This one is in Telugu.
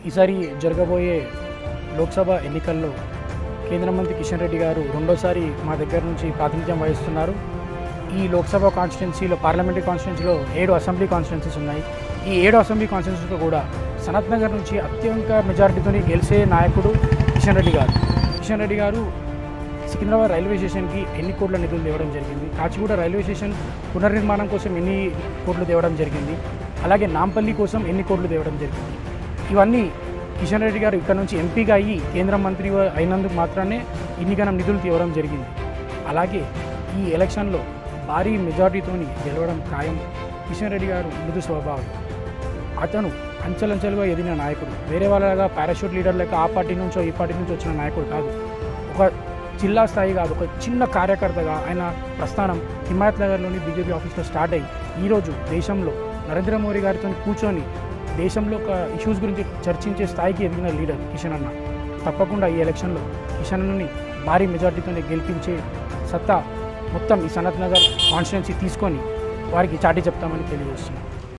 ఈసారి జరగబోయే లోక్సభ ఎన్నికల్లో కేంద్ర మంత్రి కిషన్ రెడ్డి గారు రెండోసారి మా దగ్గర నుంచి ప్రాతినిధ్యం వహిస్తున్నారు. ఈ లోక్సభ కాన్స్టిట్యున్సీలో, పార్లమెంటరీ కాన్స్టిట్యున్సీలో 7 అసెంబ్లీ కాన్స్టిట్యున్సీస్ ఉన్నాయి. ఈ 7 అసెంబ్లీ కాన్స్టిట్యున్సీలో కూడా సనత్ నగర్ నుంచి అత్యధిక మెజారిటీతో గెలిచే నాయకుడు కిషన్ రెడ్డి గారు. కిషన్ రెడ్డి గారు సికింద్రాబాద్ రైల్వే స్టేషన్కి ఎన్ని కోట్ల నిధులు తేవడం జరిగింది, కాచిగూడ రైల్వే స్టేషన్ పునర్నిర్మాణం కోసం ఎన్ని కోట్లు తేవడం జరిగింది, అలాగే నాంపల్లి కోసం ఎన్ని కోట్లు తేవడం జరిగింది. ఇవన్నీ కిషన్ రెడ్డి గారు ఇక్కడ నుంచి ఎంపీగా అయ్యి కేంద్ర మంత్రి అయినందుకు మాత్రమే ఇన్నిగనం నిధులు తేవడం జరిగింది. అలాగే ఈ ఎలక్షన్లో భారీ మెజారిటీతో గెలవడం ఖాయం. కిషన్ రెడ్డి గారు మృదు స్వభావం, అతను అంచెలంచెలుగా ఎదిగిన నాయకుడు. వేరే వాళ్ళగా పారాషూట్ లీడర్ లెక్క ఆ పార్టీ నుంచో ఈ పార్టీ నుంచో వచ్చిన నాయకుడు కాదు. ఒక జిల్లా స్థాయి కాదు, ఒక చిన్న కార్యకర్తగా ఆయన ప్రస్థానం హిమాయత్ నగర్లోని బీజేపీ ఆఫీస్లో స్టార్ట్ అయ్యి ఈరోజు దేశంలో నరేంద్ర మోడీ గారితో కూర్చొని దేశంలో ఒక ఇష్యూస్ గురించి చర్చించే స్థాయికి ఎదిగిన లీడర్ కిషన్ అన్న. తప్పకుండా ఈ ఎలక్షన్లో కిషన్ అన్నని భారీ మెజార్టీతోనే గెలిపించే సత్తా మొత్తం ఈ సనత్ నగర్ కాన్స్టిట్యున్సీ తీసుకొని వారికి చాటి చెప్తామని తెలియజేస్తున్నాం.